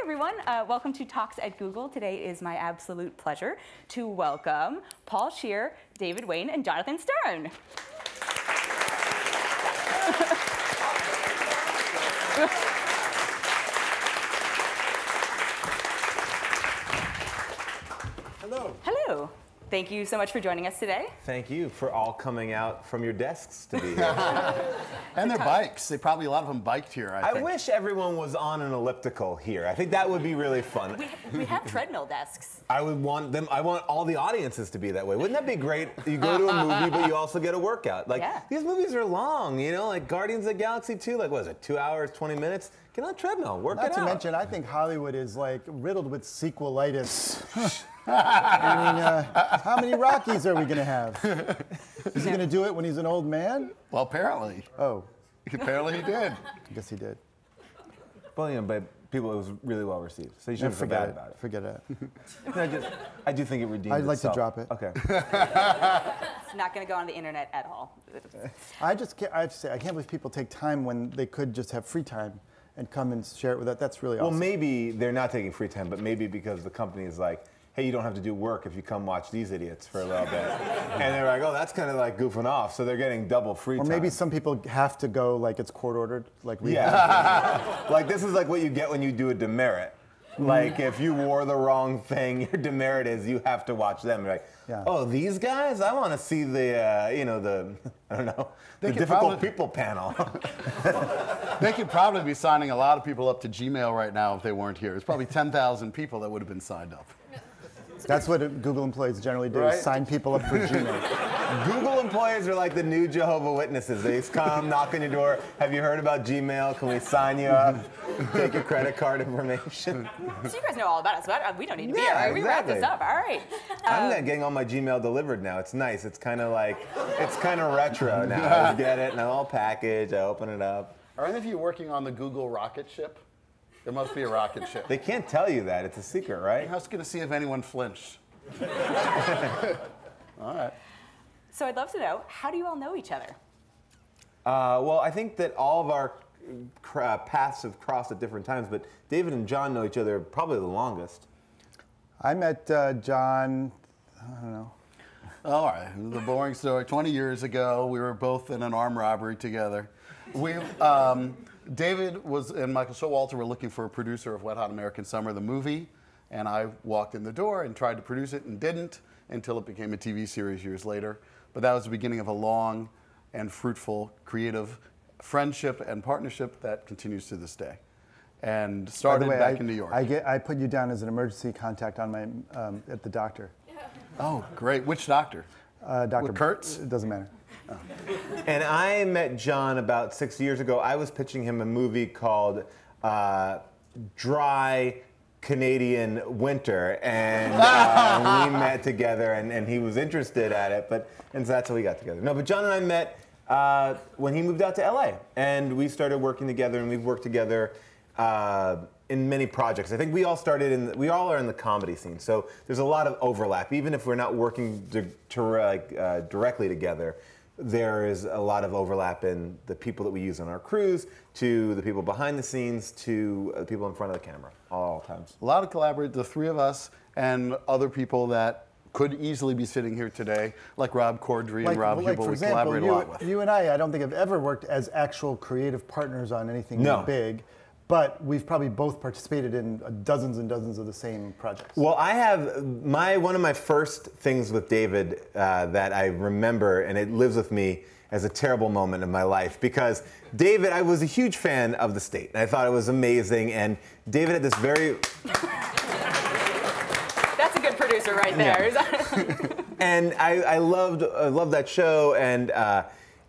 everyone. Welcome to Talks at Google. Today is my absolute pleasure to welcome Paul Scheer, David Wain, and Jonathan Stern. Hello. Hello. Thank you so much for joining us today. Thank you for all coming out from your desks to be here. And their bikes. They probably, a lot of them biked here, I think. I wish everyone was on an elliptical here. I think that would be really fun. We have treadmill desks. I want all the audiences to be that way. Wouldn't that be great? You go to a movie, but you also get a workout. Like, these movies are long, you know, like Guardians of the Galaxy 2, like, what is it, 2 hours, 20 minutes? Get on a treadmill, work it out. Not to mention, I think Hollywood is like riddled with sequelitis. I mean, how many Rockies are we going to have? Is he going to do it when he's an old man? Well, apparently. Oh. Apparently he did. I guess he did. Well, you know, but people, it was really well received. So you shouldn't feel bad about it. Forget it. I do think it redeemed I'd like itself. to drop it. Okay. It's not going to go on the internet at all. I have to say, I can't believe people take time when they could just have free time and come and share it with us. That's really awesome. Well, maybe they're not taking free time, but maybe because the company is like, hey, you don't have to do work if you come watch these idiots for a little bit. And they're like, oh, that's kind of like goofing off. So they're getting double free time. Or maybe some people have to go like it's court ordered, like we have. Like this is like what you get when you do a demerit. Like if you wore the wrong thing, your demerit is you have to watch them. You're like, oh, these guys? I want to see the, you know, the, I don't know, the difficult people panel. They could probably be signing a lot of people up to Gmail right now if they weren't here. It's probably 10,000 people that would have been signed up. That's what Google employees generally do, is sign people up for Gmail. Google employees are like the new Jehovah's Witnesses. They just come, knock on your door. Have you heard about Gmail? Can we sign you up? Take your credit card information. So you guys know all about us, but we don't need to be here. Right? We wrap this up. All right. I'm getting all my Gmail delivered now. It's nice. It's kind of like, it's kind of retro now. I just get it and I'm all packaged. I open it up. Are any of you working on the Google rocket ship? There must be a rocket ship. They can't tell you that. It's a secret, right? I was going to see if anyone flinched. All right. So I'd love to know, how do you all know each other? Well, I think that all of our paths have crossed at different times, but David and John know each other probably the longest. I met John, I don't know. All right, the boring story. 20 years ago, we were both in an armed robbery together. David and Michael Showalter were looking for a producer of Wet Hot American Summer, the movie, and I walked in the door and tried to produce it and didn't until it became a TV series years later. But that was the beginning of a long and fruitful creative friendship and partnership that continues to this day. And started back in New York. I put you down as an emergency contact on my at the doctor. Oh, great. Which doctor? Dr. Kurtz? It doesn't matter. Oh. And I met John about 6 years ago. I was pitching him a movie called Dry Canadian Winter, and we met together, and he was interested at it, and so that's how we got together. No, but John and I met when he moved out to LA, and we started working together, and we've worked together in many projects. I think we all started we all are in the comedy scene, so there's a lot of overlap, even if we're not working directly together. There is a lot of overlap in the people that we use on our crews, to the people behind the scenes, to the people in front of the camera, all times. A lot of collaborators, the three of us, and other people that could easily be sitting here today, like Rob Corddry and Rob Hubel, we collaborate a lot with. You and I don't think have ever worked as actual creative partners on anything big. But we've probably both participated in dozens and dozens of the same projects. Well, I have one of my first things with David that I remember, and it lives with me as a terrible moment in my life, because David, I was a huge fan of The State, and I thought it was amazing, and David had this very... That's a good producer right there. Yeah. And I loved that show,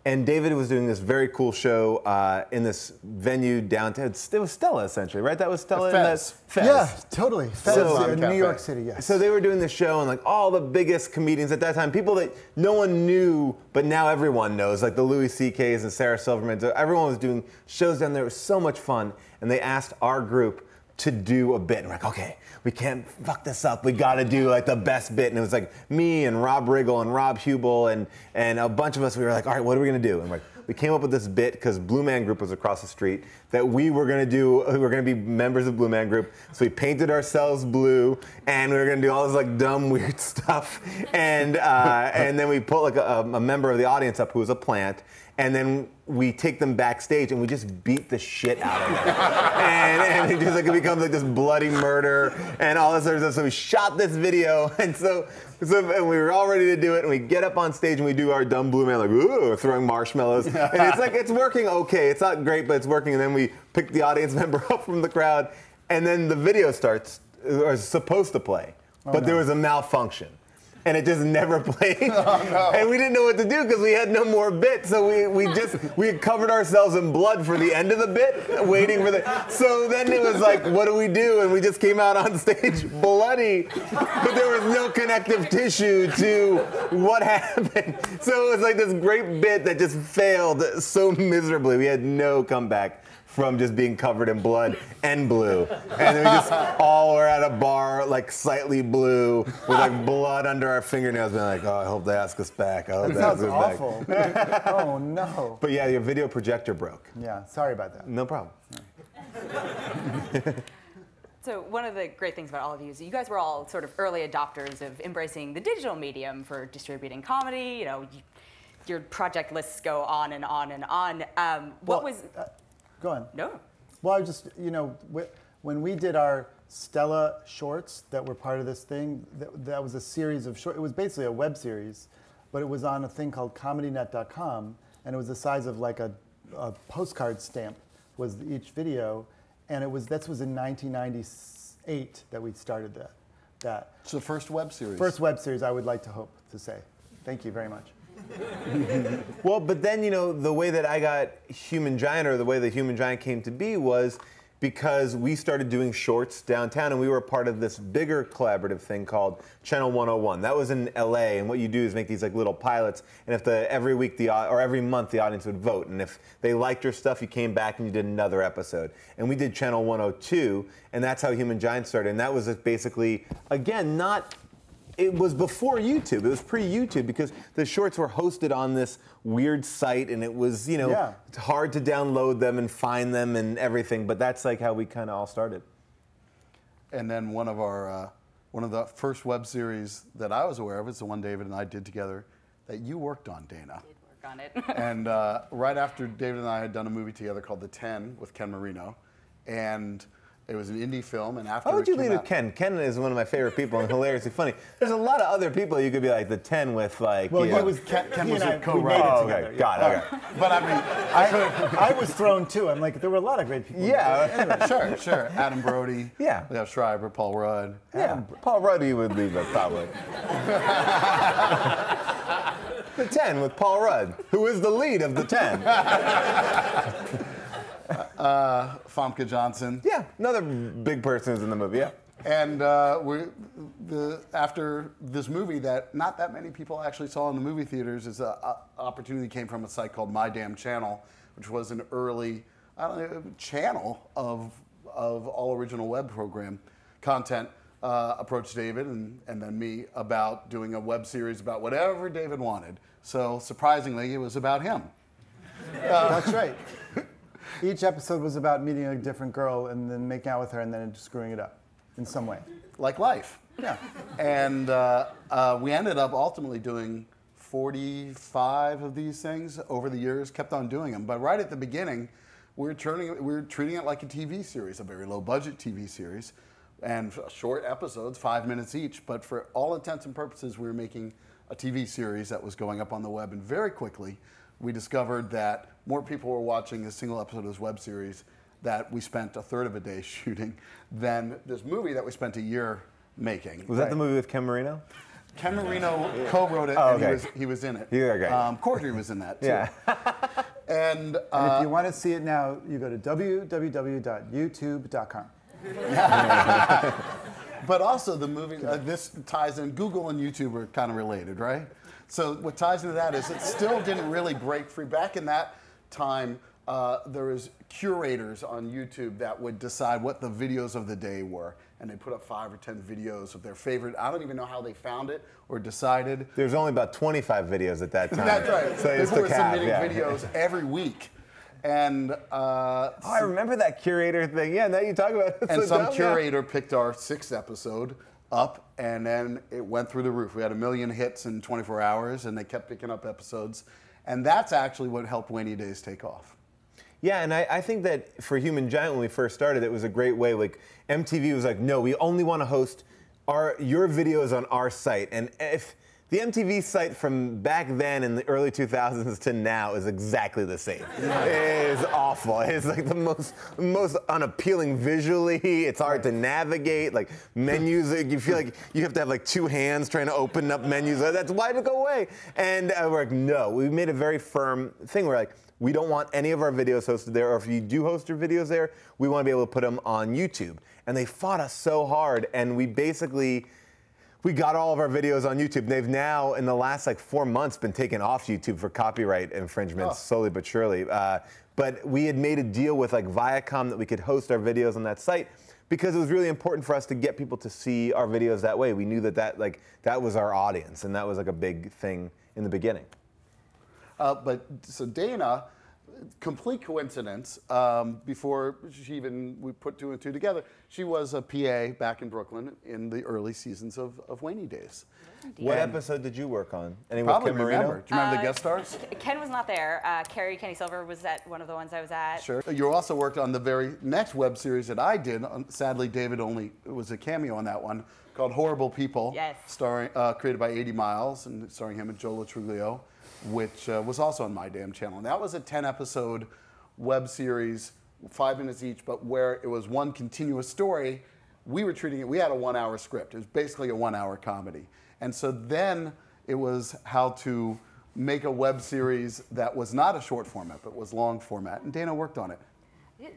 and David was doing this very cool show in this venue downtown. It was Stella, essentially, right? That was Stella. Fez. Yeah, totally. Fez in New York City, yes. So they were doing this show, and like all the biggest comedians at that time, people that no one knew, but now everyone knows, like the Louis C.K.'s and Sarah Silverman. So everyone was doing shows down there. It was so much fun. And they asked our group to do a bit. And we're like, okay, we can't fuck this up. We got to do like the best bit. And it was like me and Rob Riggle and Rob Hubel and a bunch of us. We were like, all right, what are we going to do? And we're like, we came up with this bit because Blue Man Group was across the street that we were going to be members of Blue Man Group. So we painted ourselves blue, and we were going to do all this like dumb, weird stuff. And then we put like a member of the audience up who was a plant, and then we take them backstage and we just beat the shit out of them. and it just like it becomes like this bloody murder and all this sort of stuff. So we shot this video, and and we were all ready to do it, and we get up on stage and we do our dumb Blue Man, like, ooh, throwing marshmallows. And it's like, it's working okay. It's not great, but it's working. And then we pick the audience member up from the crowd, and then the video starts, or is supposed to play. But there was a malfunction. And it just never played. Oh, no. And we didn't know what to do because we had no more bit. So we had covered ourselves in blood for the end of the bit, waiting for the. So then it was like, what do we do? And we just came out on stage bloody, but there was no connective tissue to what happened. So it was like this great bit that just failed so miserably. We had no comeback from just being covered in blood and blue. And then we just all were at a bar, like slightly blue, with like blood under our fingernails, being like, oh, I hope they ask us back. I hope they ask us awful. Back. Oh, no. But yeah, your video projector broke. Yeah, sorry about that. No problem. So one of the great things about all of you is you guys were all sort of early adopters of embracing the digital medium for distributing comedy. You know, your project lists go on and on and on. Go on. No. Well, I was just, when we did our Stella shorts that were part of this thing, that was a series of short. It was basically a web series, but it was on a thing called comedynet.com, and it was the size of like a postcard stamp was each video, and that was in 1998 that we started that. It's the first web series. First web series, I would like to hope to say. Thank you very much. Well, but then, the way that I got Human Giant, or the way that Human Giant came to be, was because we started doing shorts downtown, and we were part of this bigger collaborative thing called Channel 101. That was in LA, and what you do is make these like little pilots, and if every week or every month the audience would vote, and if they liked your stuff, you came back and you did another episode. And we did Channel 102, and that's how Human Giant started. And that was basically, again, it was before YouTube. It was pre-YouTube because the shorts were hosted on this weird site, and it was, it's hard to download them and find them and everything. But that's like how we kind of all started. And then one of the first web series that I was aware of is the one David and I did together that you worked on, Dana. I did work on it. And right after David and I had done a movie together called The 10 with Ken Marino, and it was an indie film, and after How would you leave with Ken? Ken is one of my favorite people and hilariously funny. There's a lot of other people you could be like The 10 with, like. Well, Ken was a co-writer. Oh, okay, got it. Okay. But I mean, I was thrown too. I'm like, there were a lot of great people. Yeah, anyway. Sure. Adam Brody. Yeah. We have Schreiber, Paul Rudd. Yeah, Paul Rudd you would leave us probably. The 10 with Paul Rudd, who is the lead of The 10. Famke Johnson. Yeah, another big person who's in the movie, yeah. And after this movie that not that many people actually saw in the movie theaters, is an opportunity came from a site called My Damn Channel, which was an early channel of all original web program content. Approached David and then me about doing a web series about whatever David wanted. So surprisingly, it was about him. That's right. Each episode was about meeting a different girl and then making out with her and then screwing it up in some way. Like life. Yeah. And we ended up ultimately doing 45 of these things over the years, kept on doing them. But right at the beginning, we were treating it like a TV series, a very low budget TV series, and short episodes, 5 minutes each. But for all intents and purposes, we were making a TV series that was going up on the web. And very quickly, we discovered that more people were watching a single episode of this web series that we spent a third of a day shooting than this movie that we spent a year making. Was that the movie with Ken Marino? Ken Marino co-wrote it, and he was in it. Yeah, great. Cordry was in that, too. Yeah. And if you want to see it now, you go to www.youtube.com. But also the movie, this ties in, Google and YouTube are kind of related, right? So what ties into that is it still didn't really break free. Back in that time, there was curators on YouTube that would decide what the videos of the day were. and they put up 5 or 10 videos of their favorite. I don't even know how they found it or decided. There's only about 25 videos at that time. That's right. So People were submitting yeah. videos every week. And I remember that curator thing. Yeah, now you talk about it. And so some dumb, curator picked our 6th episode up, and then it went through the roof. We had 1 million hits in 24 hours, and they kept picking up episodes. And that's actually what helped Wainy Days take off. Yeah, and I think that for Human Giant, when we first started, it was a great way. Like, MTV was like, no, we only want to host your videos on our site. And if the MTV site from back then in the early 2000s to now is exactly the same. It is awful. It's like the most unappealing visually. It's hard to navigate. Like menus, you feel like you have to have like 2 hands trying to open up menus. That's why to go away. And we're like, no. We made a very firm thing. We're like, we don't want any of our videos hosted there, or if you do host your videos there, we want to be able to put them on YouTube. And they fought us so hard, and we got all of our videos on YouTube. They've now, in the last like 4 months, been taken off YouTube for copyright infringements, slowly but surely. But we had made a deal with like Viacom that we could host our videos on that site because it was really important for us to get people to see our videos that way. We knew that was our audience, and that was like a big thing in the beginning. So Dana, complete coincidence, before we put 2 and 2 together, she was a PA back in Brooklyn in the early seasons of Wainy Days. What episode did you work on? Any with Probably Kim remember. Marino? Do you remember the guest stars? Ken was not there. Kenny Silver was at one of the ones I was at. Sure. You also worked on the very next web series that I did. Sadly, David only was a cameo on that one, called Horrible People. Yes. Starring, created by 80 Miles and starring him and Joe Latruglio, which was also on my damn channel. And that was a 10-episode web series, 5 minutes each, but where it was one continuous story. We were treating it, we had a 1-hour script. It was basically a 1-hour comedy. And so then it was how to make a web series that was not a short format, but was long format. And Dana worked on it.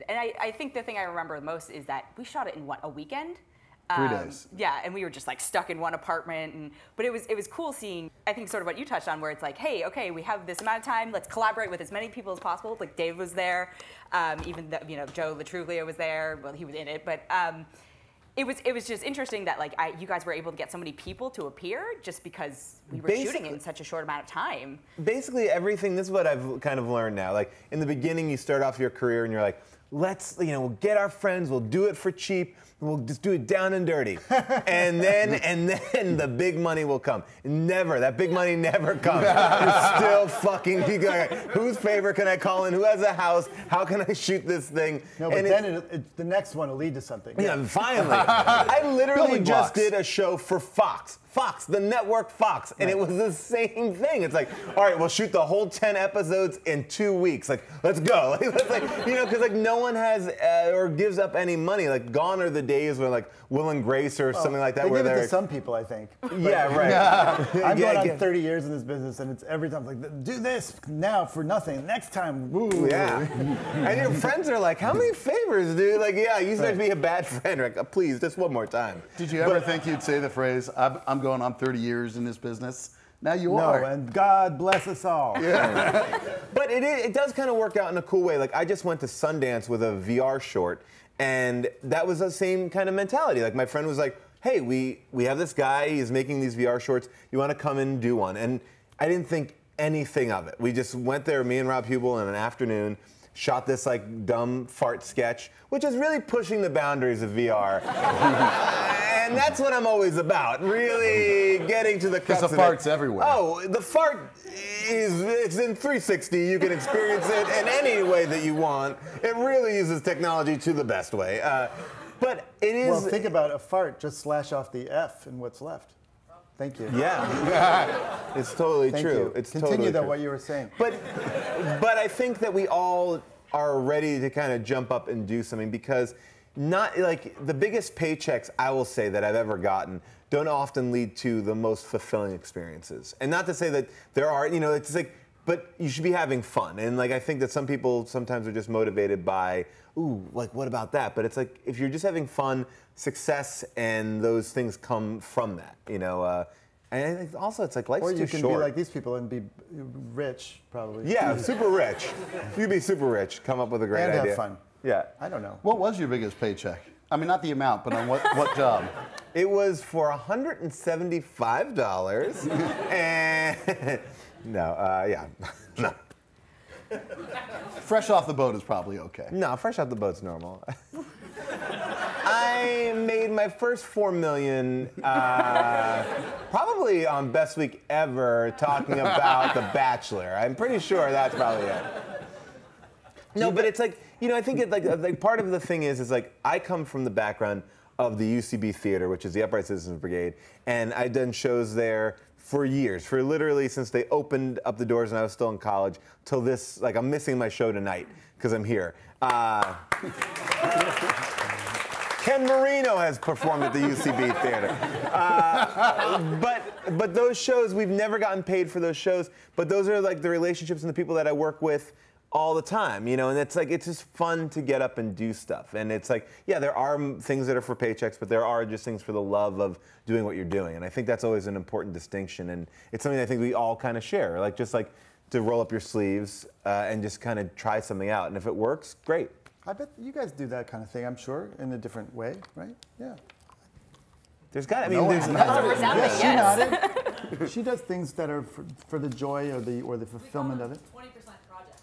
And I think the thing I remember the most is that we shot it in a weekend? 3 days. Yeah, and we were just like stuck in one apartment. But it was cool seeing, I think, sort of what you touched on, where it's like, hey, okay, we have this amount of time. Let's collaborate with as many people as possible. Like Dave was there, even Joe Latruglio was there. Well, he was in it, but it was just interesting that like you guys were able to get so many people to appear just because we were shooting it in such a short amount of time. Basically, everything. This is what I've kind of learned now. Like in the beginning, you start off your career and you're like, let's we'll get our friends. We'll do it for cheap. We'll just do it down and dirty, and then the big money will come. Never, that big money never comes. You're still fucking. You go, whose favor can I call in? Who has a house? How can I shoot this thing? No, but then the next one will lead to something. Yeah, finally. I literally just did a show for Fox, the network Fox, and it was the same thing. It's like, all right, we'll shoot the whole 10 episodes in 2 weeks. Like, let's go. Because like no one has or gives up any money. Like, gone are the days where like Will and Grace or something like that. They where give it they're to some people, I think. Yeah, right. I'm going on 30 years in this business, and it's every time like, do this now for nothing. Next time, woo. Yeah. And your friends are like, how many favors, dude? Like, yeah, you start to be a bad friend. Like, please, just one more time. Did you ever think you'd say the phrase, I'm going on 30 years in this business? Now you are. No, and God bless us all. Yeah. But it does kind of work out in a cool way. Like, I just went to Sundance with a VR short, and that was the same kind of mentality. Like, my friend was like, hey, we have this guy, he's making these VR shorts, you want to come and do one? And I didn't think anything of it. We just went there, me and Rob Hubel, in an afternoon, shot this like dumb fart sketch, which is really pushing the boundaries of VR. And that's what I'm always about, really getting to the crux of it. Because the fart's everywhere. Oh, the fart it's in 360. You can experience it in any way that you want. It really uses technology to the best way. But it is... Well, think about a fart. Just slash off the F and what's left. Thank you. Yeah. It's totally Thank true. you. It's Continue totally though true. what you were saying. But I think that we all are ready to kind of jump up and do something, because not like the biggest paychecks I will say that I've ever gotten don't often lead to the most fulfilling experiences. And not to say that there are, it's like, but you should be having fun. And like, I think that some people sometimes are just motivated by, ooh, like what about that? But it's like, if you're just having fun, success and those things come from that, And I think also, it's like life's too short. Or you can be like these people and be rich, probably. Yeah, super rich. You'd be super rich. Come up with a great idea. And have fun. Yeah. I don't know. What was your biggest paycheck? I mean, not the amount, but on what job? It was for $175, and yeah, no. Fresh off the boat is probably okay. No, fresh out the boat's normal. I made my first $4 million probably on Best Week Ever talking about The Bachelor. I'm pretty sure that's probably it. No, but it's like, I think it like part of the thing is like I come from the background of the UCB Theater, which is the Upright Citizens Brigade, and I've done shows there for years, for literally since they opened up the doors and I was still in college till this, like I'm missing my show tonight because I'm here. Ken Marino has performed at the UCB Theater. But those shows, we've never gotten paid for those shows, but those are like the relationships and the people that I work with all the time, and it's like, it's just fun to get up and do stuff. And it's like, yeah, there are things that are for paychecks, but there are just things for the love of doing what you're doing. And I think that's always an important distinction. And it's something I think we all kind of share, like just like to roll up your sleeves and just kind of try something out. And if it works, great. I bet you guys do that kind of thing, I'm sure, in a different way, right? Yeah. There's got to, Yes. Yes. She does things that are for the joy or the fulfillment of it. 20% project.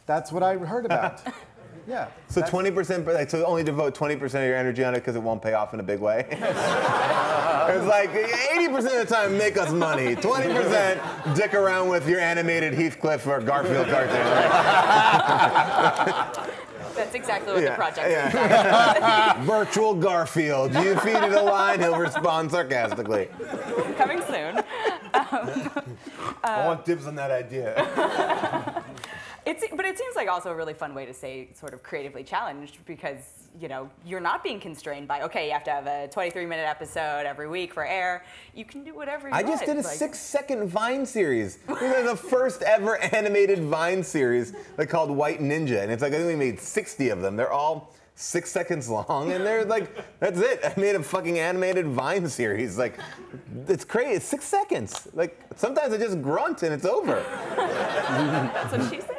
That's what I heard about. Yeah. So 20%, like, so only devote 20% of your energy on it because it won't pay off in a big way? It's like 80% of the time, make us money. 20% dick around with your animated Heathcliff or Garfield cartoon. That's exactly what the project is. Virtual Garfield. You feed it a line, he'll respond sarcastically. Coming soon. I want dibs on that idea. But it seems like also a really fun way to say sort of creatively challenged because, you're not being constrained by, okay, you have to have a 23-minute episode every week for air. You can do whatever you want. I just did a 6-second Vine series. It was the first ever animated Vine series called White Ninja. And it's like, I think we made 60 of them. They're all 6 seconds long, and they're like, that's it. I made a fucking animated Vine series. Like, it's crazy. It's 6 seconds. Like, sometimes I just grunt and it's over. That's what she said?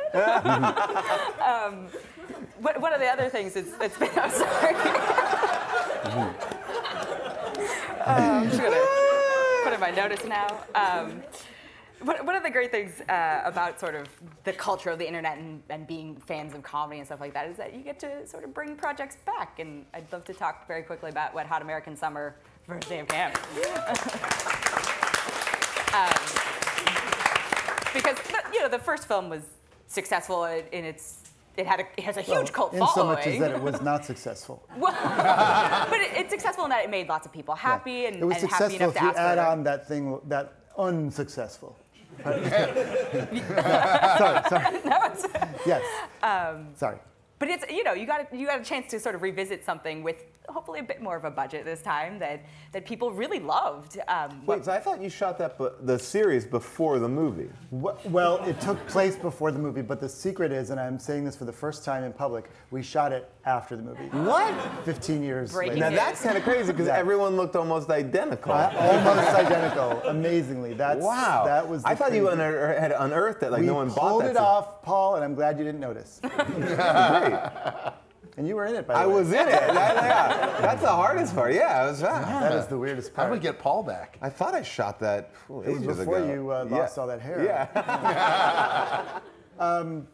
One of the other things it's been, I'm sorry. I'm just gonna put in my notice now. One of the great things about sort of the culture of the internet and being fans of comedy and stuff like that is that you get to sort of bring projects back. And I'd love to talk very quickly about Wet Hot American Summer, first day of camp. Because the first film was successful in its. It has a huge cult following. In so much as that it was not successful. Well, but it's successful in that it made lots of people happy and it was happy successful enough if to you ask add for on that thing, that unsuccessful. Sorry. No, Yes. Sorry. but it's you got a chance to sort of revisit something with hopefully a bit more of a budget this time that people really loved. Wait, so I thought you shot the series before the movie. Well, it took place before the movie, but the secret is, and I'm saying this for the first time in public, we shot it after the movie. What? 15 years Breaking later. Now that's kind of crazy because everyone looked almost identical. Almost identical. Amazingly. Wow. That was. I thought you had unearthed it, like no one bought that. We pulled it off, Paul, and I'm glad you didn't notice. Great. And you were in it, by the way. I was in it. That's the hardest part. Yeah, I was. That is the weirdest part. How do we get Paul back? I thought I shot that It was ages before ago. you lost all that hair. Yeah.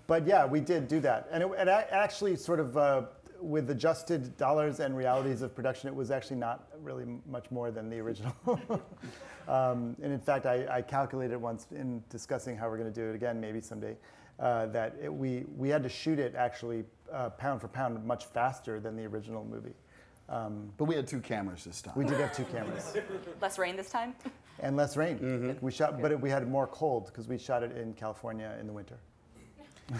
But yeah, we did do that. And it actually sort of, with adjusted dollars and realities of production, it was actually not really much more than the original. And in fact, I calculated once in discussing how we're going to do it again, maybe someday, that we had to shoot it actually pound for pound much faster than the original movie. But we had 2 cameras this time. We did have 2 cameras. Less rain this time? And less rain. We shot, but we had more cold because we shot it in California in the winter.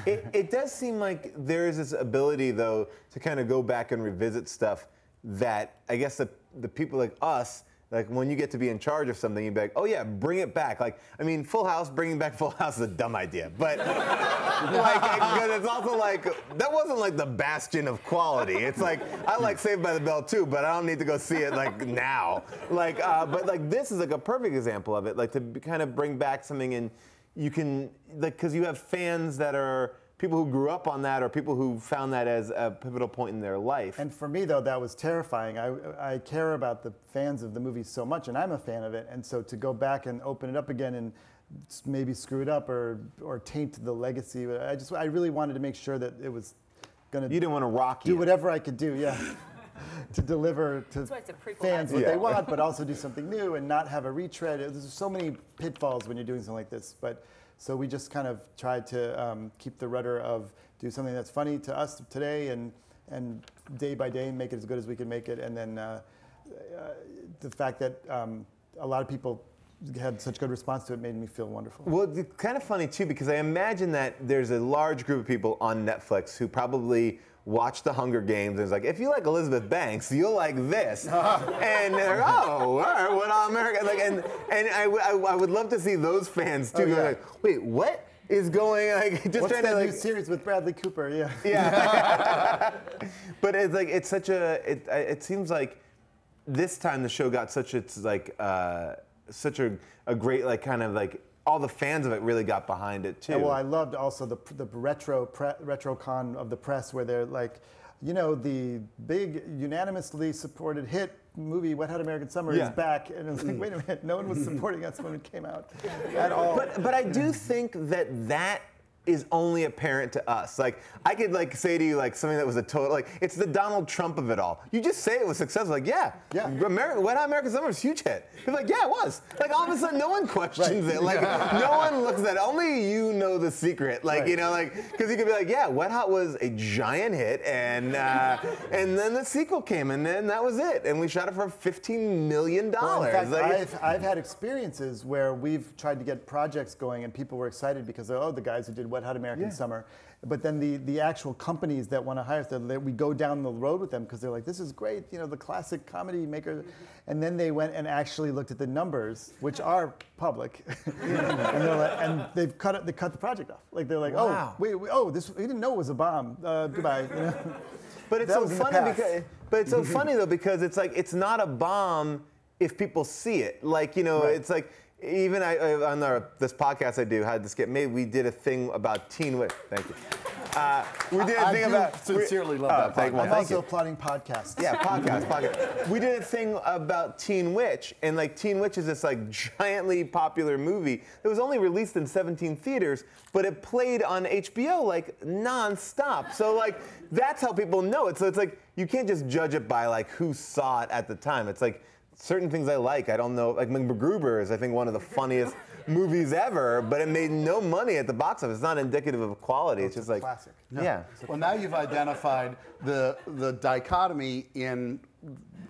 It does seem like there is this ability, though, to kind of go back and revisit stuff that I guess the people like us, like when you get to be in charge of something, you'd be like, oh yeah, bring it back. Like, I mean, Full House, bringing back Full House is a dumb idea, but because it's also like, that wasn't like the bastion of quality. It's like, I like Saved by the Bell too, but I don't need to go see it like now. Like, but like this is like a perfect example of it, like to kind of bring back something and you can, like, because you have fans that are people who grew up on that or people who found that as a pivotal point in their life. And for me, though, that was terrifying. I care about the fans of the movie so much, and I'm a fan of it. And so to go back and open it up again and maybe screw it up or taint the legacy, I really wanted to make sure that it was going to. You didn't want to rock do whatever I could do, yeah, to deliver to fans what they want, but also do something new and not have a retread. There's so many pitfalls when you're doing something like this, but. So we just kind of tried to keep the rudder of do something that's funny to us today and day by day make it as good as we can make it. And then the fact that a lot of people had such good response to it made me feel wonderful. Well, it's kind of funny too, because I imagine that there's a large group of people on Netflix who probably watch the Hunger Games and it's like, if you like Elizabeth Banks, you'll like this. And they're like, oh, all right, what on America? Like, and I would love to see those fans too. Go like, wait, what is going? Like, just What's trying that to new like series with Bradley Cooper? Yeah. Yeah. But it's like it's such a. It seems like this time the show got such such a great like kind of like. All the fans of it really got behind it too. Yeah, well, I loved also the retrocon of the press where they're like, you know, the big unanimously supported hit movie Wet Hot American Summer is back, and it was like, wait a minute, no one was supporting us when it came out at all. But I do think that is only apparent to us. Like, I could like say to you like something that was a total, like, it's the Donald Trump of it all. You just say it was successful, like, Wet Hot American Summer was a huge hit. You're like, yeah, it was. Like, all of a sudden, no one questions it. Like, no one looks at it. Only you know the secret. Like, you know, like, because you could be like, yeah, Wet Hot was a giant hit, and then the sequel came, and then that was it. And we shot it for $15 million. Well, in fact, like, I've had experiences where we've tried to get projects going, and people were excited because, the guys who did Wet Hot American Summer. But then the actual companies that want to hire us, we go down the road with them because they're like, this is great, you know, the classic comedy maker. And then they went and actually looked at the numbers, which are public. and they cut the project off. Like they're like, wow. we didn't know it was a bomb. Goodbye. You know? But it's so funny though because it's like it's not a bomb if people see it. Like, you know, it's like. Even on this podcast I do, How Did This Get Made, we did a thing about Teen Witch. Thank you. We did a thing about. Sincerely love that. I'm also applauding podcasts. Yeah, podcast. We did a thing about Teen Witch, and like Teen Witch is this like giantly popular movie that was only released in 17 theaters, but it played on HBO like nonstop. So like that's how people know it. So it's like you can't just judge it by like who saw it at the time. It's like. Certain things I like, I don't know, like MacGruber is, I think, one of the funniest movies ever, but it made no money at the box office. It's not indicative of quality. It's just like classic. Yeah. Well, now you've identified the dichotomy in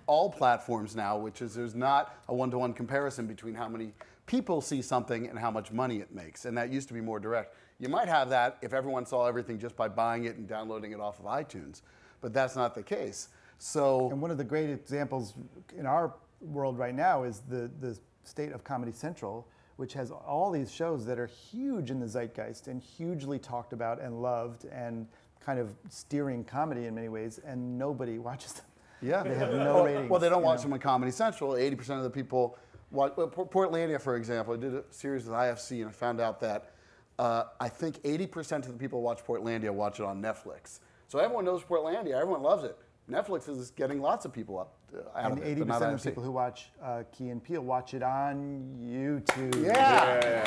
all platforms now, which is there's not a one-to-one comparison between how many people see something and how much money it makes, and that used to be more direct. You might have that if everyone saw everything just by buying it and downloading it off of iTunes, but that's not the case. So, and one of the great examples in our world right now is the state of Comedy Central, which has all these shows that are huge in the zeitgeist and hugely talked about and loved and kind of steering comedy in many ways, and nobody watches them. Yeah. They have no ratings. Well, they don't watch them on Comedy Central. 80% of the people watch. Portlandia, for example, I did a series with IFC and I found out that I think 80% of the people who watch Portlandia watch it on Netflix. So everyone knows Portlandia. Everyone loves it. Netflix is getting lots of people out of it. And 80% of people who watch Key and Peele watch it on YouTube. Yeah.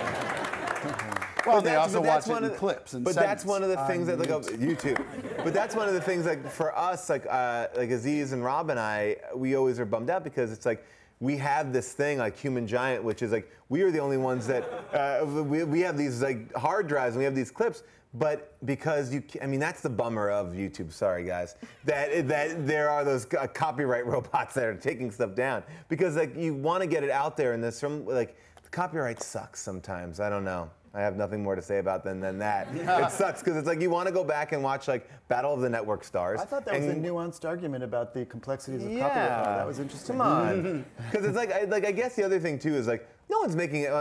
Well, they also watch it in clips and But segments. that's one of the things that, like, YouTube. But that's one of the things, like, for us, like Aziz and Rob and I, we always are bummed out because it's like, we have this thing like Human Giant, which is like, we are the only ones that, we have these like hard drives and we have these clips, but because that's the bummer of YouTube, sorry guys, that there are those copyright robots that are taking stuff down. Because like you want to get it out there and there's some, like, the copyright sucks sometimes, I don't know. I have nothing more to say about than that. Yeah. It sucks because it's like you want to go back and watch like Battle of the Network Stars. I thought that was a nuanced argument about the complexities of copyright. That was interesting. Come on, because it's like I guess the other thing too is like no one's making it.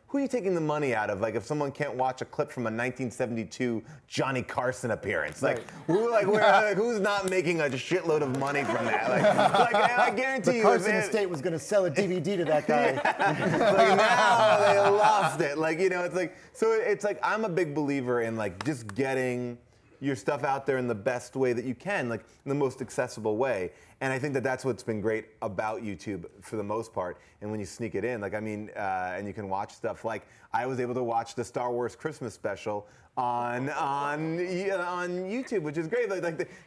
who are you taking the money out of? Like, if someone can't watch a clip from a 1972 Johnny Carson appearance, like, who's not making a shitload of money from that? Like I guarantee the you, Carson estate was going to sell a DVD to that guy. like now they lost it. Like, you know, it's like, so it's like, I'm a big believer in like just getting your stuff out there in the best way that you can, like in the most accessible way. And I think that that's what's been great about YouTube for the most part. And when you sneak it in, like, I mean, and you can watch stuff like, I was able to watch the Star Wars Christmas special on YouTube, which is great.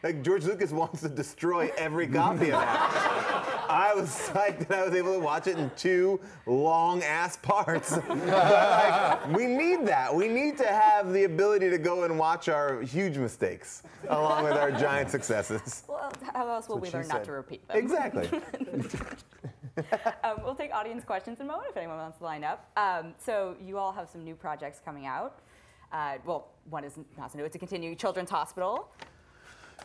Like George Lucas wants to destroy every copy of that. I was psyched that I was able to watch it in 2 long-ass parts. Like, we need that. We need to have the ability to go and watch our huge mistakes along with our giant successes. Well, how else will we learn not to repeat them? Exactly. We'll take audience questions in a moment if anyone wants to line up. So you all have some new projects coming out. Well, one is not so new. It's a continuing Children's Hospital.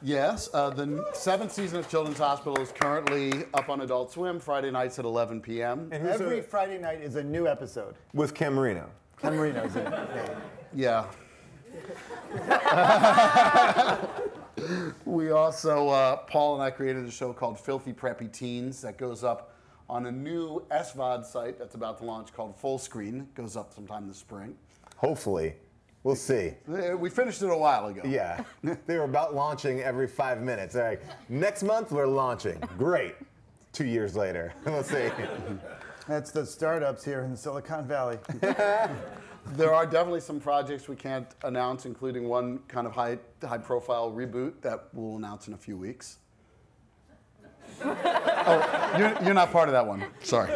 Yes, the 7th season of Children's Hospital is currently up on Adult Swim, Friday nights at 11 p.m. And Every Friday night is a new episode. with Cam Marino. Ken Marino's in it. Yeah. We also, Paul and I created a show called Filthy Preppy Teens that goes up on a new SVOD site that's about to launch called Full Screen. It goes up sometime this spring. Hopefully. We'll see. We finished it a while ago. Yeah. They were about launching every 5 minutes. They're like, next month we're launching. Great. 2 years later. We'll see. That's the startups here in Silicon Valley. There are definitely some projects we can't announce, including one kind of high-profile reboot that we'll announce in a few weeks. Oh, you're not part of that one. Sorry.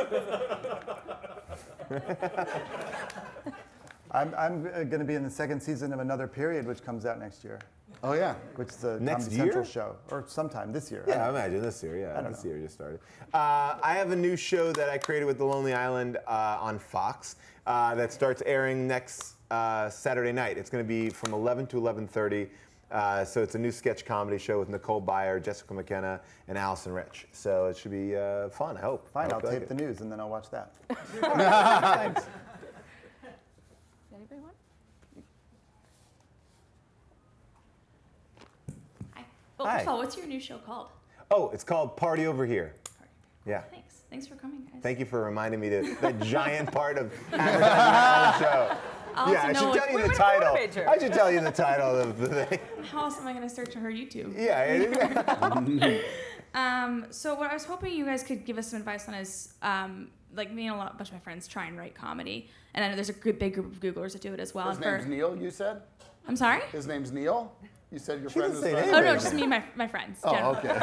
I'm going to be in the 2nd season of Another Period, which comes out next year. Oh, yeah. Which is a Next Comedy year? Central show, or sometime this year. Yeah, I imagine this year. Yeah, I don't this know. year just started. I have a new show that I created with The Lonely Island on Fox that starts airing next Saturday night. It's going to be from 11 to 11:30. So it's a new sketch comedy show with Nicole Byer, Jessica McKenna, and Allison Rich. So it should be fun, I hope. Fine, I I'll hope you tape like the news and then I'll watch that. Thanks. Anybody want? Hi. Well, Hi. first of all, what's your new show called? Oh, it's called Party Over Here. Yeah. Thanks. Thanks for coming, guys. Thank you for reminding me that giant part of advertising my own show. I Yeah, I also know should tell you We're the in a title. major. I should tell you the title of the thing. How else am I going to search for her YouTube? Yeah. So what I was hoping you guys could give us some advice on is, like me and a bunch of my friends try and write comedy, and I know there's a big group of Googlers that do it as well. His And name's Neil, you said? I'm sorry? His name's Neil? You said your She friend didn't was say trying name. Oh, no, Anyway. just me and my friends. Oh, generally. okay.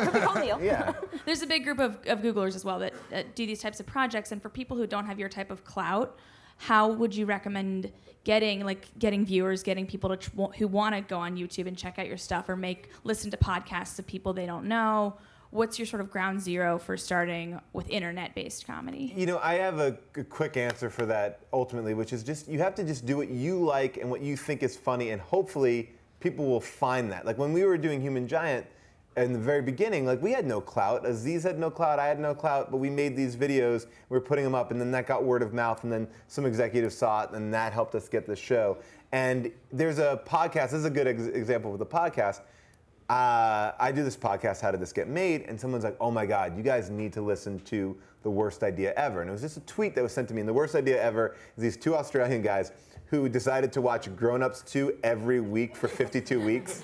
Could we call Neil? Yeah. There's a big group of Googlers as well that do these types of projects, and for people who don't have your type of clout, how would you recommend getting viewers, getting people who want to go on YouTube and check out your stuff or listen to podcasts of people they don't know? What's your sort of ground zero for starting with internet-based comedy? You know, I have a quick answer for that ultimately, which is just you have to just do what you like and what you think is funny, and hopefully people will find that. Like when we were doing Human Giant in the very beginning, like we had no clout. Aziz had no clout, I had no clout, but we made these videos, we were putting them up, and then that got word of mouth, and then some executives saw it, and that helped us get the show. And there's a podcast, this is a good example with the podcast. I do this podcast, How Did This Get Made? And someone's like, oh my God, you guys need to listen to The Worst Idea Ever. And it was just a tweet that was sent to me. And The Worst Idea Ever is these 2 Australian guys who decided to watch Grown Ups 2 every week for 52 weeks.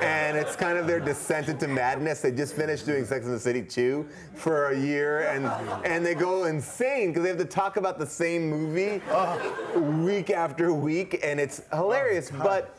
And it's kind of their descent into madness. They just finished doing Sex and the City 2 for a year, and they go insane because they have to talk about the same movie week after week, and it's hilarious. But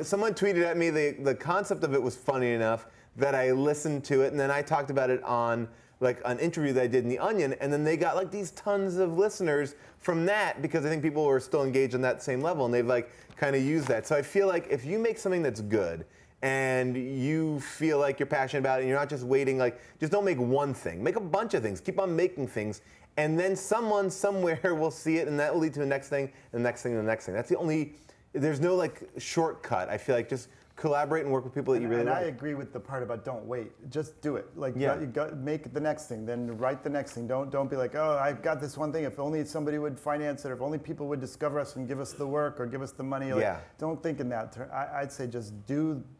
someone tweeted at me, the concept of it was funny enough that I listened to it, and then I talked about it on an interview that I did in The Onion, and then they got these tons of listeners from that because I think people were still engaged on that same level, and they've kind of used that. So I feel like if you make something that's good and you feel like you're passionate about it and you're not just waiting, just don't make one thing. Make a bunch of things. Keep on making things. And then someone somewhere will see it, and that will lead to the next thing, and the next thing, and the next thing. That's the only, there's no shortcut. I feel like just collaborate and work with people that you really and like. I agree with the part about don't wait. Just do it. Like, Yeah. you go, make the next thing, then write the next thing. Don't be like, oh, I've got this one thing. If only somebody would finance it, or if only people would discover us and give us the work or give us the money. Like, Yeah. don't think in that term. I'd say just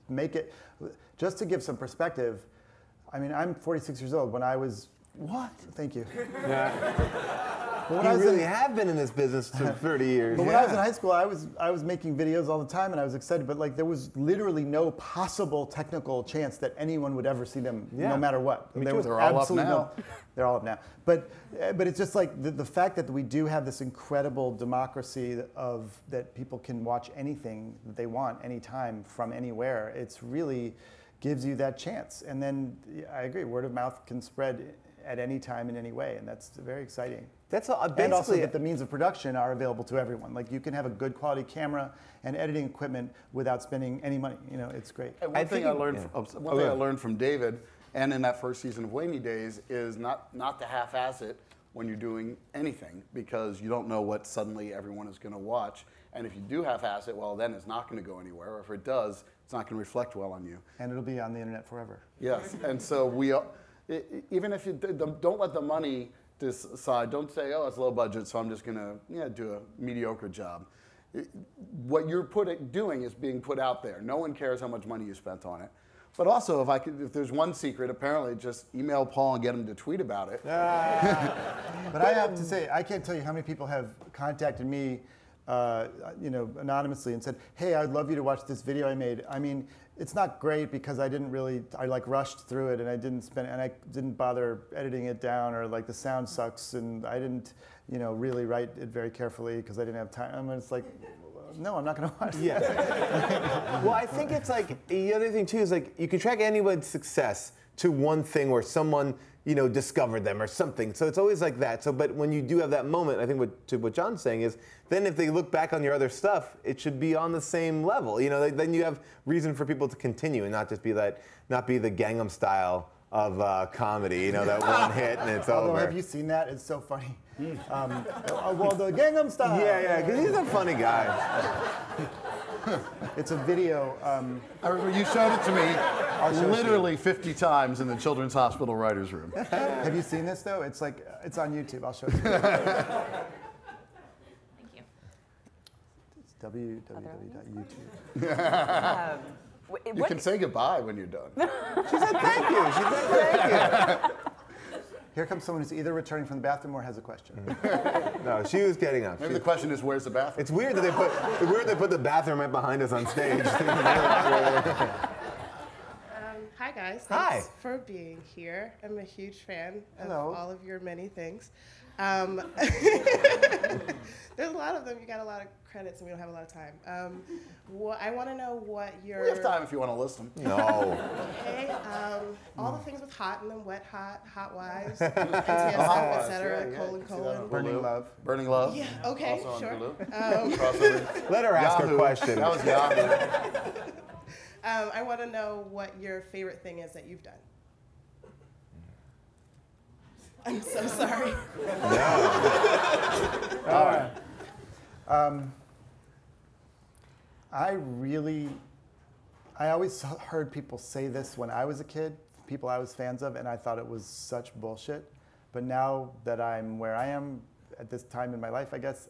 make it. Just to give some perspective, I mean, I'm 46 years old. When I was, What? thank you. You When I was really in- have been in this business for 30 years. But when I was in high school, I was making videos all the time, and I was excited. But like, there was literally no possible technical chance that anyone would ever see them, Yeah. no matter what. Me There too. was They're all up absolutely now. they're all up now. But it's just like the fact that we do have this incredible democracy of that people can watch anything that they want anytime from anywhere. It's really gives you that chance. And then I agree, word of mouth can spread at any time in any way, and that's very exciting. That's all, And also basically. that the means of production are available to everyone. Like, you can have a good quality camera and editing equipment without spending any money. You know, it's great. And I one thing think I learned, I learned from David, and in that first season of Wain Days, is not to half-ass it when you're doing anything, because you don't know what suddenly everyone is going to watch. And if you do half-ass it, well, then it's not going to go anywhere. Or if it does, it's not going to reflect well on you. And it'll be on the internet forever. Yes, and so even if you don't let the money decide, don't say, oh, it's low budget, so I'm just going to do a mediocre job. What you're doing is being put out there. No one cares how much money you spent on it. But also, if there's one secret, apparently, just email Paul and get him to tweet about it. But I have to say, I can't tell you how many people have contacted me, anonymously and said, hey, I'd love you to watch this video I made. I mean, it's not great because I like rushed through it, and I didn't bother editing it down, or like the sound sucks, and I didn't, really write it very carefully because I didn't have time. I mean, it's like, no, I'm not going to watch it. Yeah. Well, I think it's like, the other thing too is like, you can track anyone's success to one thing where someone, discovered them or something. So it's always like that. So, but when you do have that moment, I think what John's saying is, then if they look back on your other stuff, it should be on the same level. Then you have reason for people to continue and not just be the Gangnam Style of comedy. That one hit and it's Although, over. have you seen that? It's so funny. Well, the Gangnam Style. Yeah, because he's a funny guy. It's a video. I remember you showed it to me literally 50 times in the Children's Hospital writer's room. Have you seen this though? It's like, it's on YouTube. I'll show it to you. Thank you. It's www.youtube. You can say goodbye when you're done. She said thank you. She said thank you. Here comes someone who's either returning from the bathroom or has a question. No, she was getting up. Maybe the question is, where's the bathroom? It's weird that they put the bathroom right behind us on stage. Hi guys, Hi. thanks for being here. I'm a huge fan of Hello. all of your many things. There's a lot of them. You got a lot of credits, and we don't have a lot of time. I want to know what your. We have time if you want to list them. No. Okay. All the things with hot and then wet hot, hot wives, NTSF, etc. : Burning Love. Burning Love. Yeah. Okay. Also on Sure. Hulu. Crossover. Let her ask Yahoo. her question. That was Yahoo. I want to know what your favorite thing is that you've done. I'm so sorry. All right. I always heard people say this when I was a kid, people I was fans of, and I thought it was such bullshit. But now that I'm where I am at this time in my life, I guess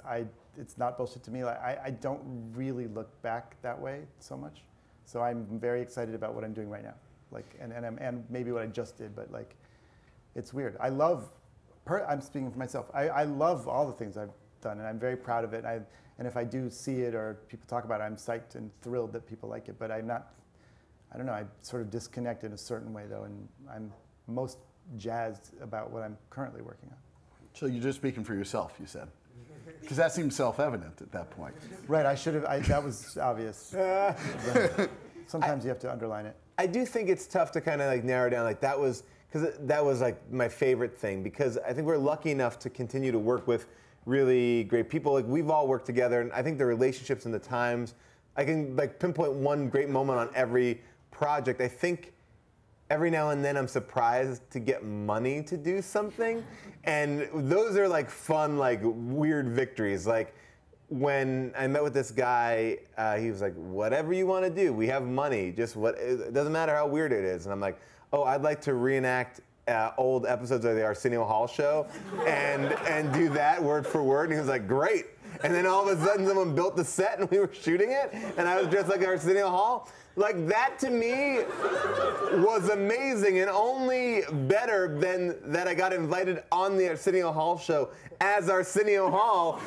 it's not bullshit to me. Like, I don't really look back that way so much. So I'm very excited about what I'm doing right now. Like, and maybe what I just did, but like, it's weird. I'm speaking for myself. I love all the things I've done, and I'm very proud of it. And if I do see it or people talk about it, I'm psyched and thrilled that people like it. But I'm not, I don't know, I sort of disconnect in a certain way, though, and I'm most jazzed about what I'm currently working on. So you're just speaking for yourself, you said. Because that seems self-evident at that point. Right, that was obvious. Sometimes you have to underline it. I do think it's tough to kind of like narrow down, like that was like my favorite thing, because I think we're lucky enough to continue to work with really great people. Like, we've all worked together, and I think the relationships and the times, I can like pinpoint one great moment on every project. I think every now and then I'm surprised to get money to do something, and those are like fun, like weird victories. Like, when I met with this guy, he was like, whatever you want to do, we have money. Just it doesn't matter how weird it is. And I'm like, oh, I'd like to reenact old episodes of the Arsenio Hall show and do that word for word. And he was like, great. And then all of a sudden someone built the set and we were shooting it and I was dressed like Arsenio Hall. Like, that to me was amazing, and only better than that I got invited on the Arsenio Hall show as Arsenio Hall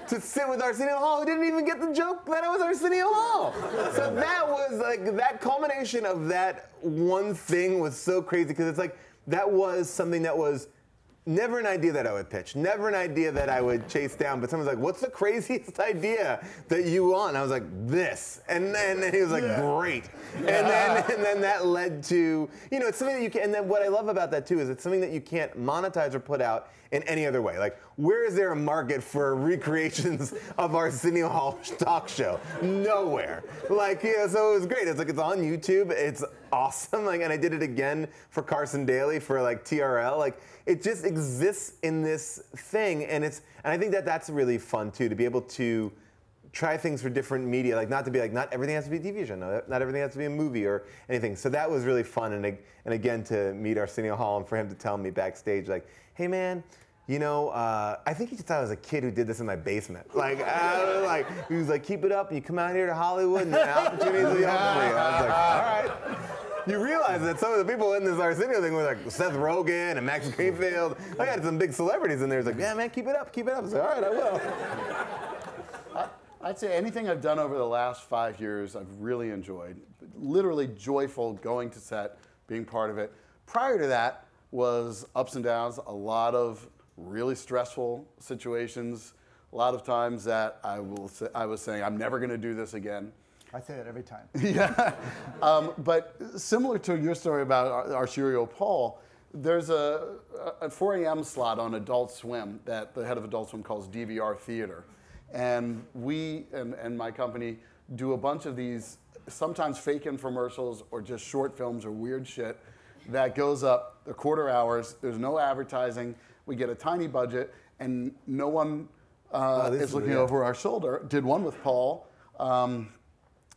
to sit with Arsenio Hall, who didn't even get the joke that I was Arsenio Hall. So that was like, that culmination of that one thing was so crazy, because it's like, that was something that was never an idea that I would pitch, never an idea that I would chase down, but someone's like, what's the craziest idea that you want? And I was like, this. And then he was like, great. And then that led to, you know, it's something that you can, and then what I love about that too is it's something that you can't monetize or put out in any other way. Like, where is there a market for recreations of Arsenio Hall talk show? Nowhere. Like, you know, so it was great. It's like, it's on YouTube. It's awesome. Like, and I did it again for Carson Daly for like TRL. Like, it just exists in this thing, and I think that that's really fun too, to be able to try things for different media, like not to be like, not everything has to be a TV show, not everything has to be a movie or anything. So that was really fun, and again, to meet Arsenio Hall and for him to tell me backstage, like, hey man, you know, I think he just thought I was a kid who did this in my basement. Like, he was like, keep it up, and you come out here to Hollywood, and the opportunities will be open for you. I was like, all right. You realize that some of the people in this Arsenio thing were like Seth Rogen and Max Greenfield. I got some big celebrities in there. It's like, yeah, man, keep it up, keep it up. I was like, all right, I will. I'd say anything I've done over the last 5 years, I've really enjoyed. Literally joyful going to set, being part of it. Prior to that was ups and downs, a lot of really stressful situations, a lot of times that I was saying, I'm never going to do this again. I say that every time. Yeah. But similar to your story about Arsenio Paul, there's a 4 a.m. slot on Adult Swim that the head of Adult Swim calls DVR Theater. And we and my company do a bunch of these, sometimes fake infomercials or just short films or weird shit that goes up a quarter hours. There's no advertising. We get a tiny budget, and no one is looking over our shoulder. Did one with Paul.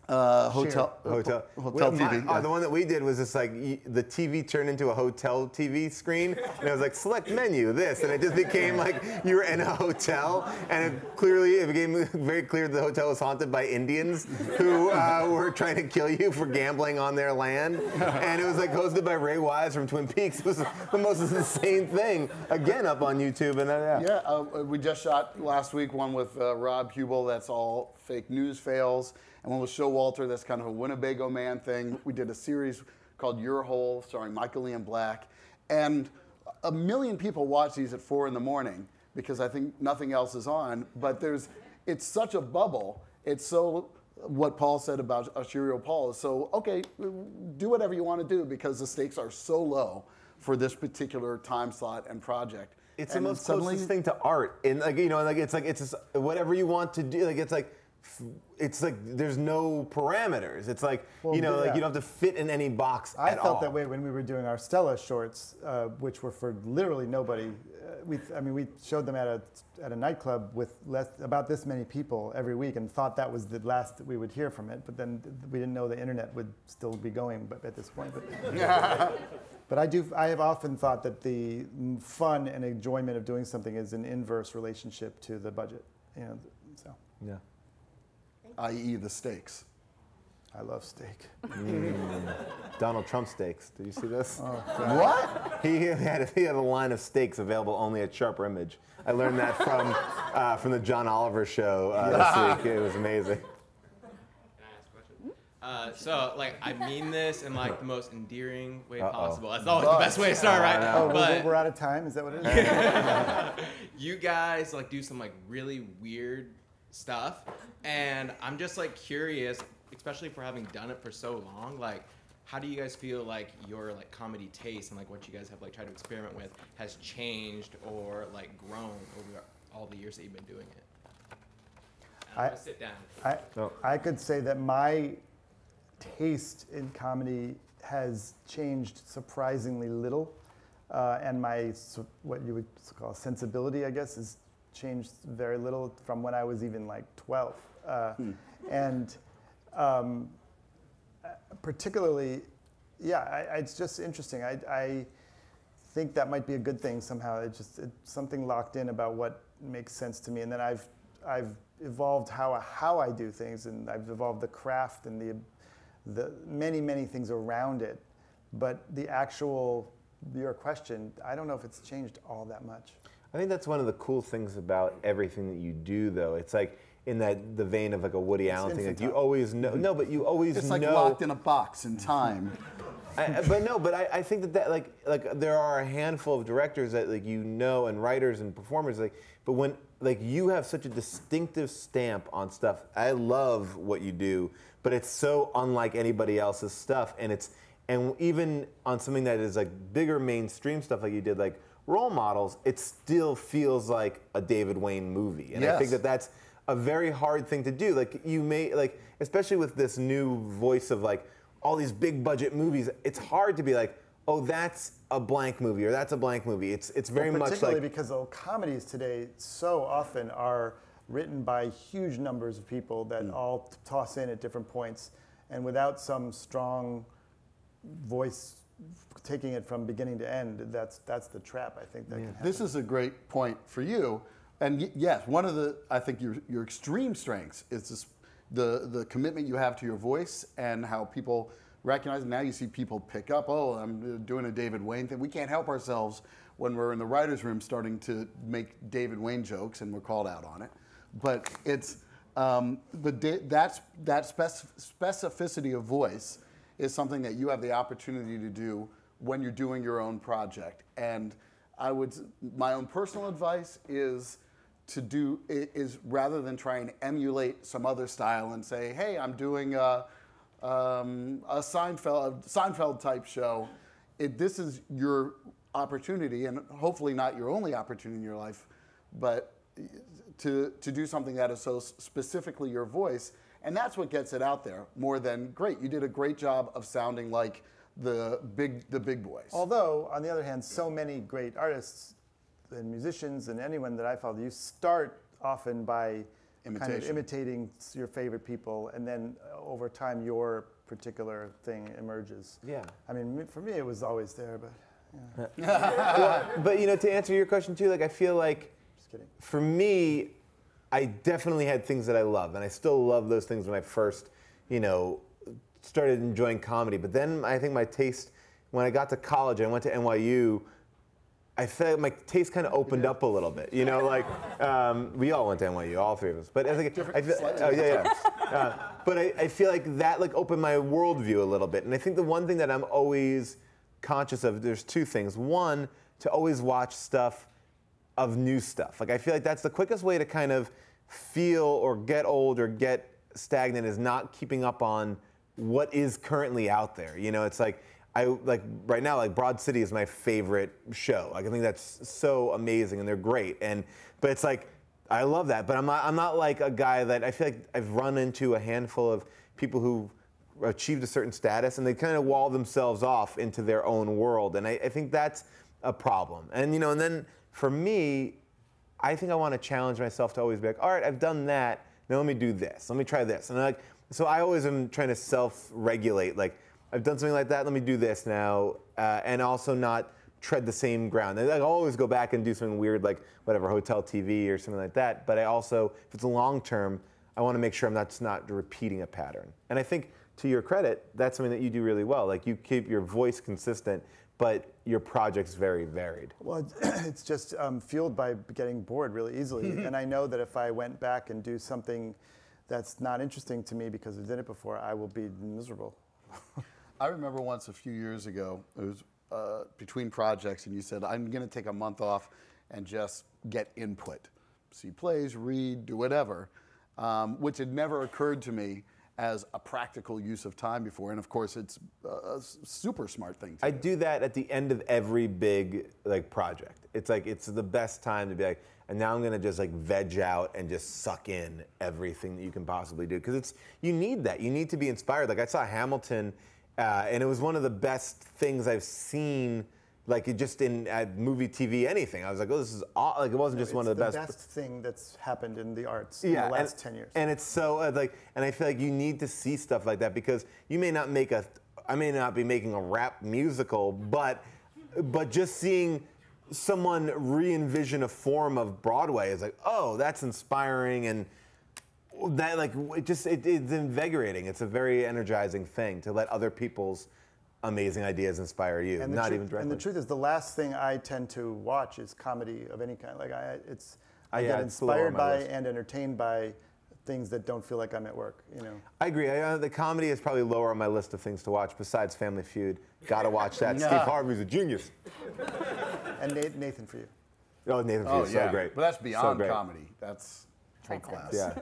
Hotel TV. The one that we did was just like the TV turned into a hotel TV screen, and it was like select menu this, and it just became like you were in a hotel, and it became very clear the hotel was haunted by Indians who were trying to kill you for gambling on their land, and it was like hosted by Ray Wise from Twin Peaks. It was the most insane thing. Again, up on YouTube, and we just shot last week one with Rob Hubel. That's all fake news fails. And one with Showalter, that's kind of a Winnebago Man thing. We did a series called Your Hole, starring Michael Ian Black. And 1 million people watch these at 4 in the morning because I think nothing else is on. But it's such a bubble. It's so, what Paul said about Arsenio Paul is so, okay, do whatever you want to do because the stakes are so low for this particular time slot and project. It's the most closest thing to art. And like, you know, like it's just whatever you want to do. Like, it's like there's no parameters. It's like, you know, like you don't have to fit in any box I at all. felt that way when we were doing our Stella shorts, which were for literally nobody. We showed them at a nightclub with about this many people every week, and thought that was the last that we would hear from it. But then we didn't know the internet would still be going, but at this point. But I have often thought that the fun and enjoyment of doing something is an inverse relationship to the budget. You know, so yeah. I.e. the stakes. I love steak. Donald Trump steaks. Did you see this? Oh, what? He had a line of steaks available only at Sharper Image. I learned that from the John Oliver show this week. It was amazing. Can I ask a question? So, like, I mean this in like the most endearing way possible. That's always the best way to start, right? Oh, but we're out of time. Is that what it is? You guys like do some like really weird stuff, and I'm just like curious, especially for having done it for so long, like how do you guys feel like your like comedy taste and like what you guys have like tried to experiment with has changed or like grown over all the years that you've been doing it? I'm gonna sit down. I could say that my taste in comedy has changed surprisingly little, and my what you would call sensibility, I guess, is changed very little from when I was even like 12. And particularly, yeah, it's just interesting. I think that might be a good thing somehow. It's something locked in about what makes sense to me. And then I've evolved how I do things, and I've evolved the craft and the many things around it. But the actual, your question, I don't know if it's changed all that much. I think that's one of the cool things about everything that you do, though. It's like in the vein of like a Woody Allen thing. Like you always know. No, but you always know. It's like locked in a box in time. I think that like there are a handful of directors that like you know, and writers and performers but when like you have such a distinctive stamp on stuff. I love what you do, but it's so unlike anybody else's stuff, and even on something that is like bigger mainstream stuff like you did, like Role Models, it still feels like a David Wain movie, and I think that that's a very hard thing to do. Like you may like, especially with this new voice of like all these big budget movies, it's hard to be like, oh, that's a blank movie or that's a blank movie. It's very much like, particularly because the comedies today so often are written by huge numbers of people that all toss in at different points, and without some strong voice taking it from beginning to end, that's the trap, I think, that can happen. This is a great point for you. And yes, one of the, I think your extreme strengths is this, the commitment you have to your voice and how people recognize it. Now you see people pick up, oh, I'm doing a David Wain thing. We can't help ourselves when we're in the writer's room starting to make David Wain jokes, and we're called out on it. But it's, that specificity of voice is something that you have the opportunity to do when you're doing your own project. And my own personal advice is rather than try and emulate some other style and say, hey, I'm doing a Seinfeld type show. This is your opportunity, and hopefully not your only opportunity in your life, but to do something that is so specifically your voice. And that's what gets it out there more than, great, you did a great job of sounding like the big boys. Although, on the other hand, so many great artists and musicians and anyone that I follow, you start often by kind of imitating your favorite people, and then over time your particular thing emerges. Yeah. I mean, for me it was always there, but yeah. Well, but you know, to answer your question too, like I feel like, Just kidding. For me, I definitely had things that I loved, and I still love those things when I first, started enjoying comedy. But then I think my taste, when I got to college, I went to NYU, I felt my taste kind of opened up a little bit. We all went to NYU, all three of us. But I feel like that opened my worldview a little bit. And I think the one thing that I'm always conscious of, there's two things. One, to always watch stuff of new stuff. Like I feel like that's the quickest way to kind of feel or get old or get stagnant, is not keeping up on what is currently out there. It's like, right now, Broad City is my favorite show. I think that's so amazing, and they're great. But it's like, I love that. But I'm not like a guy that, I feel like I've run into a handful of people who achieved a certain status, and they kind of wall themselves off into their own world. And I think that's a problem. And and then for me, I think I want to challenge myself to always be like, all right, I've done that. Now let me do this. Let me try this. And so I always am trying to self-regulate. Like, I've done something like that, let me do this now, and also not tread the same ground. I always go back and do something weird, like whatever, hotel TV or something like that, but I also, if it's a long term, I want to make sure I'm not repeating a pattern. And I think, to your credit, that's something that you do really well. Like, you keep your voice consistent, but your project's very varied. Well, it's just fueled by getting bored really easily. And I know that if I went back and do something that's not interesting to me because I've done it before, I will be miserable. I remember once a few years ago, it was between projects, and you said, I'm going to take a month off and just get input. See plays, read, do whatever, which had never occurred to me as a practical use of time before. And of course, it's a super smart thing to do. I do that at the end of every big project. It's like, it's the best time to be like, and now I'm gonna just veg out and just suck in everything that you can possibly do. Because you need that. You need to be inspired. Like, I saw Hamilton, and it was one of the best things I've seen like it just in movie, TV, anything. I was like, oh, this is like it wasn't just one of the best. It's the best thing that's happened in the arts in the last 10 years. And it's so like, and I feel like you need to see stuff like that because you may not make I may not be making a rap musical, but just seeing someone re-envision a form of Broadway is like, oh, that's inspiring, and that like it's invigorating. It's a very energizing thing to let other people's amazing ideas inspire you, And not even directly. And the truth is, the last thing I tend to watch is comedy of any kind. Like I Yeah, get it's lower on inspired my by list. and entertained by things that don't feel like I'm at work. You know. I agree. The comedy is probably lower on my list of things to watch besides Family Feud. Gotta watch that. Yeah. Steve Harvey's a genius. And Nathan for you. Oh, Nathan Oh, Feud's yeah. so great. But that's So beyond great. comedy. That's high class. Yeah.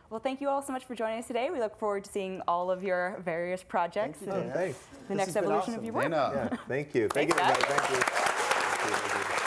Well, thank you all so much for joining us today. We look forward to seeing all of your various projects Thank you, and Dana. Thanks. the This next has been evolution awesome. of your work. Dana. Yeah. Thank you. Thank you, Thanks, everybody. guys. Thank you. Thank you.